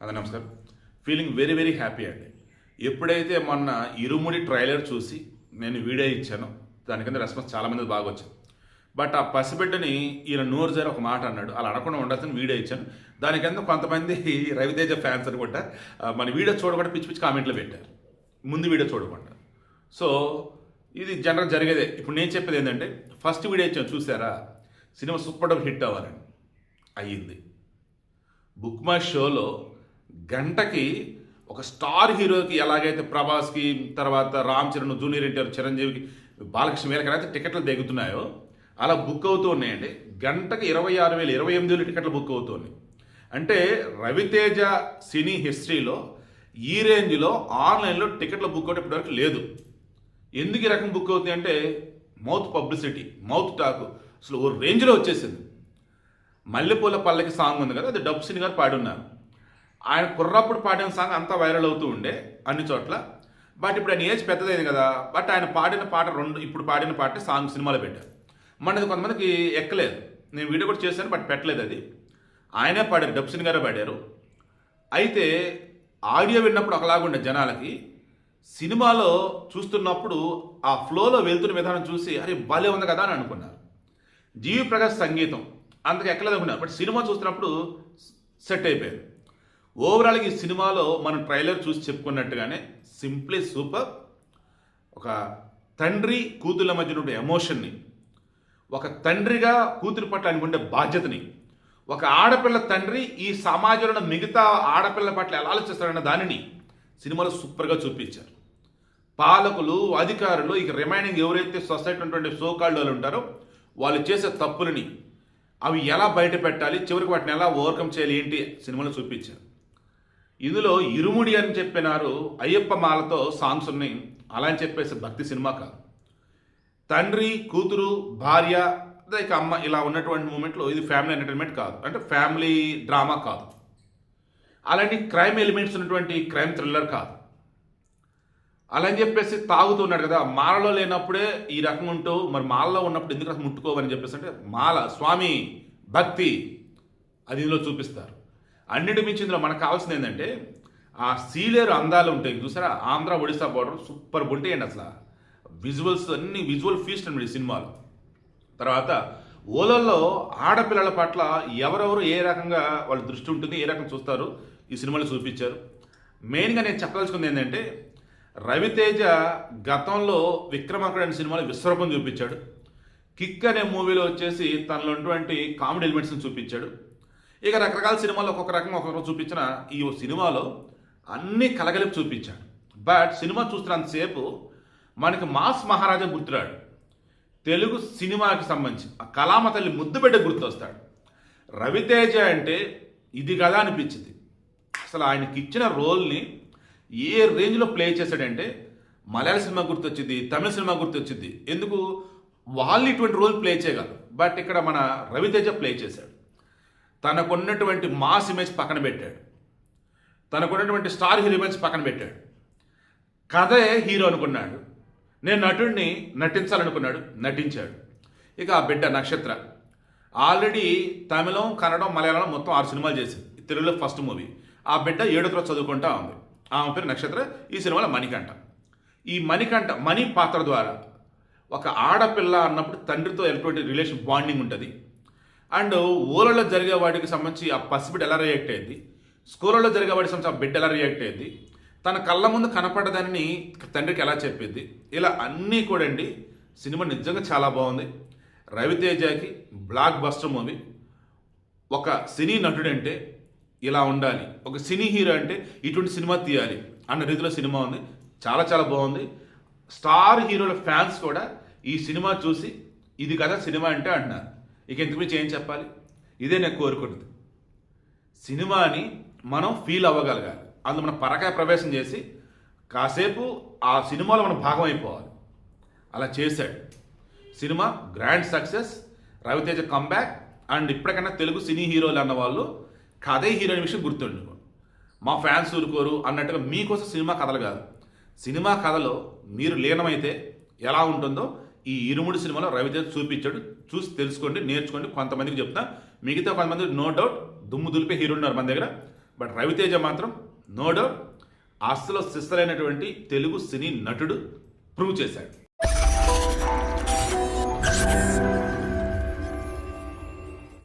అందరికీ నమస్కారం. Feeling very very happy అండి. ఎప్పుడైతే మొన్న ఇరుముడి ట్రైలర్ చూసి నేను వీడియో ఇచ్చానో దాని కింద రెస్పాన్స్ చాలామంది బాగా వచ్చింది. బట్ ఆ పసిబిడ్డని ఈయన నోరు జారి ఒక మాట అన్నాడు, అలా అనకుండా ఉండాల్సిన వీడియో ఇచ్చాను. దాని కింద కొంతమంది రవితేజ ఫ్యాన్స్ అనుకుంటా మన వీడియో చూడకుండా పిచ్చి పిచ్చి కామెంట్లు పెట్టారు, ముందు వీడియో చూడకుండా. సో ఇది జనరల్ జరిగేదే. ఇప్పుడు నేను చెప్పేది ఏంటంటే, ఫస్ట్ వీడియో ఇచ్చాను చూసారా, సినిమా సూపర్ డబ్ హిట్ అవ్వాలని అయ్యింది. బుక్ మై షోలో గంటకి ఒక స్టార్ హీరోకి ఎలాగైతే ప్రభాస్కి, తర్వాత రామ్ చరణ్, జూనియర్ ఎన్టీఆర్, చిరంజీవికి, బాలకృష్ణ వీళ్ళకైతే టికెట్లు దిగుతున్నాయో అలా బుక్ అవుతూ ఉన్నాయండి. గంటకి 26,000, 28,000 టికెట్లు బుక్ అవుతున్నాయి. అంటే రవితేజ సినీ హిస్టరీలో ఈ రేంజ్లో ఆన్లైన్లో టికెట్ల బుక్ అవుట్ ఇప్పటివరకు లేదు. ఎందుకు ఈ రకం బుక్ అవుతుంది అంటే, మౌత్ పబ్లిసిటీ, మౌత్ టాక్ అసలు ఓ రేంజ్లో వచ్చేసింది. మల్లెపూల పల్లకి సాంగ్ ఉంది కదా, అది డబ్ సిని గారు పాడి ఉన్నారు. ఆయన కుర్రప్పుడు పాడిన సాంగ్ అంతా వైరల్ అవుతూ ఉండే అన్ని చోట్ల. బట్ ఇప్పుడు ఆయన ఏజ్ పెద్దదైంది కదా, బట్ ఆయన పాడిన పాట ఇప్పుడు పాడిన పాట సాంగ్ సినిమాలో పెట్టారు. మనది కొంతమందికి ఎక్కలేదు. నేను వీడియో కూడా చేశాను, బట్ పెట్టలేదు. అది ఆయనే పాడారు, డబ్ సిని గారే పాడారు. అయితే ఆడియో విన్నప్పుడు ఒకలాగుండే జనాలకి, సినిమాలో చూస్తున్నప్పుడు ఆ ఫ్లోలో వెళ్తున్న విధానం చూసి అరే భలే ఉంది కదా అని అనుకున్నారు. జీవి ప్రకాష్ సంగీతం అంతకు ఎక్కలేదు అనుకున్నారు, బట్ సినిమా చూస్తున్నప్పుడు సెట్ అయిపోయింది. ఓవరాల్గా ఈ సినిమాలో మనం ట్రైలర్ చూసి చెప్పుకున్నట్టుగానే సింప్లీ సూపర్. ఒక తండ్రి కూతుళ్ళ మధ్య ఉండే ఎమోషన్ని, ఒక తండ్రిగా కూతురి పట్ల అనుకుంటే బాధ్యతని, ఒక ఆడపిల్ల తండ్రి ఈ సమాజంలో మిగతా ఆడపిల్ల పట్ల ఎలా ఆలోచిస్తారన్న దానిని సినిమాలో సూపర్గా చూపించారు. పాలకులు, అధికారులు, ఇక రిమైనింగ్ ఎవరైతే సొసైటీ ఉన్నటువంటి సోకాళ్ళు వాళ్ళు ఉంటారో వాళ్ళు చేసే తప్పులని అవి ఎలా బయట పెట్టాలి, చివరికి వాటిని ఎలా ఓవర్కమ్ చేయాలి ఏంటి సినిమాలో చూపించారు. ఇందులో ఇరుముడి అని చెప్పినారు, అయ్యప్ప మాలతో సాంగ్స్ ఉన్నాయి. అలా అని చెప్పేసి భక్తి సినిమా కాదు. తండ్రి, కూతురు, భార్య, ఇక అమ్మ ఇలా ఉన్నటువంటి మూమెంట్లో ఇది ఫ్యామిలీ ఎంటర్టైన్మెంట్ కాదు, అంటే ఫ్యామిలీ డ్రామా కాదు. అలాంటి క్రైమ్ ఎలిమెంట్స్ ఉన్నటువంటి క్రైమ్ థ్రిల్లర్ కాదు. అలా అని చెప్పేసి తాగుతున్నాడు కదా, మాలలో లేనప్పుడే ఈ రకం ఉంటూ మరి మాలలో ఉన్నప్పుడు ఎందుకు రకం ముట్టుకోవని చెప్పేసి అంటే మాల, స్వామి, భక్తి అది ఇందులో చూపిస్తారు. అన్నిటి మించి ఇందులో మనకు కావాల్సింది ఏంటంటే, ఆ సీలేరు అందాలు ఉంటాయి చూసారా, ఆంధ్ర ఒడిశా బార్డర్ సూపర్ ఉంటాయండి. అసలు విజువల్స్ అన్ని విజువల్ ఫీస్ట్ అండి ఈ సినిమాలో. తర్వాత ఓలల్లో ఆడపిల్లల పట్ల ఎవరెవరు ఏ రకంగా వాళ్ళ దృష్టి ఉంటుంది, ఏ రకంగా చూస్తారు ఈ సినిమాలో చూపించారు. మెయిన్గా నేను చెప్పదలుచుకుంది ఏంటంటే, రవితేజ గతంలో విక్రమార్కుడు అనే సినిమాలో విశ్వరూపం చూపించాడు. కిక్ అనే మూవీలో వచ్చేసి తనలో ఉన్నటువంటి కామెడీ ఎలిమెంట్స్ని చూపించాడు. ఇక రకరకాల సినిమాలు ఒక్కొక్క రకంగా చూపించిన ఈ సినిమాలో అన్నీ కలగలిపి చూపించాడు. బట్ సినిమా చూస్తున్నంతసేపు మనకి మాస్ మహారాజా గుర్తురాడు. తెలుగు సినిమాకి సంబంధించి ఆ కళామ తల్లి ముద్దుబిడ్డ గుర్తొస్తాడు. రవితేజ అంటే ఇది కదా అనిపించింది. అసలు ఆయనకి ఇచ్చిన రోల్ని ఏ రేంజ్లో ప్లే చేశాడంటే, మలయాళ సినిమా గుర్తొచ్చింది, తమిళ సినిమా గుర్తొచ్చింది. ఎందుకు వాళ్ళు ఇటువంటి రోల్ ప్లే చేయగలరు, బట్ ఇక్కడ మన రవితేజ ప్లే చేశాడు. తనకున్నటువంటి మాస్ ఇమేజ్ పక్కన పెట్టాడు, తనకున్నటువంటి స్టార్ హీరో ఇమేజ్ పక్కన పెట్టాడు. కథే హీరో అనుకున్నాడు, నేను నటుడిని నటించాలనుకున్నాడు, నటించాడు. ఇక ఆ బిడ్డ నక్షత్ర ఆల్రెడీ తమిళం, కన్నడం, మలయాళం మొత్తం 6 సినిమాలు చేసింది. తెలుగులో ఫస్ట్ మూవీ. ఆ బిడ్డ 7వ తరగతి చదువుకుంటా ఉంది. ఆమె పేరు నక్షత్ర. ఈ సినిమాలో మణికంఠ. ఈ మణి పాత్ర ద్వారా ఒక ఆడపిల్ల అన్నప్పుడు తండ్రితో ఎటువంటి రిలేషన్ బాండింగ్ ఉంటుంది. అండ్ ఊళ్ళలో జరిగే వాటికి సంబంధించి ఆ పసిబిడ్డ ఎలా రియాక్ట్ అయ్యింది, స్కూళ్ళలో జరిగే వాటికి సంబంధించి ఆ బిడ్డ ఎలా రియాక్ట్ అయ్యింది, తన కళ్ళ ముందు కనపడ్డదాన్ని తండ్రికి ఎలా చెప్పింది, ఇలా అన్నీ కూడా అండి. సినిమా నిజంగా చాలా బాగుంది. రవితేజకి బ్లాక్ బస్టర్ మూవీ. ఒక సినీ నటుడు అంటే ఇలా ఉండాలి, ఒక సినీ హీరో అంటే ఇటువంటి సినిమా తీయాలి అన్న రీతిలో సినిమా ఉంది. చాలా చాలా బాగుంది. స్టార్ హీరోల ఫ్యాన్స్ కూడా ఈ సినిమా చూసి ఇది కదా సినిమా అంటే అంటున్నారు. ఇక ఇంతకు మించి ఏం చెప్పాలి, ఇదే నేను కోరుకున్నది. సినిమాని మనం ఫీల్ అవ్వగలగాలి, అందులో మనం పరకాయ ప్రవేశం చేసి కాసేపు ఆ సినిమాలో మనం భాగం అయిపోవాలి. అలా చేశాడు. Cinema grand success, Ravi Teja comeback. And ఇప్పటికన్నా తెలుగు సినీ హీరోలు అన్న వాళ్ళు కథే హీరో అనే విషయం గుర్తుండు. మా ఫ్యాన్స్ ఊరుకోరు అన్నట్టుగా మీకోసం సినిమా కథలు కాదు, సినిమా కథలో మీరు లీనమైతే ఎలా ఉంటుందో ఈ ఇరుముడి సినిమాలో రవితేజ చూపించాడు. చూసి తెలుసుకోండి, నేర్చుకోండి. కొంతమందికి చెప్తా, మిగతా కొంతమంది నో డౌట్ దుమ్ము దులిపే హీరో ఉన్నారు మన దగ్గర. బట్ రవితేజ మాత్రం నో డౌట్ అసలు సిస్టరైనటువంటి తెలుగు సినీ నటుడు ప్రూవ్ చేశాడు.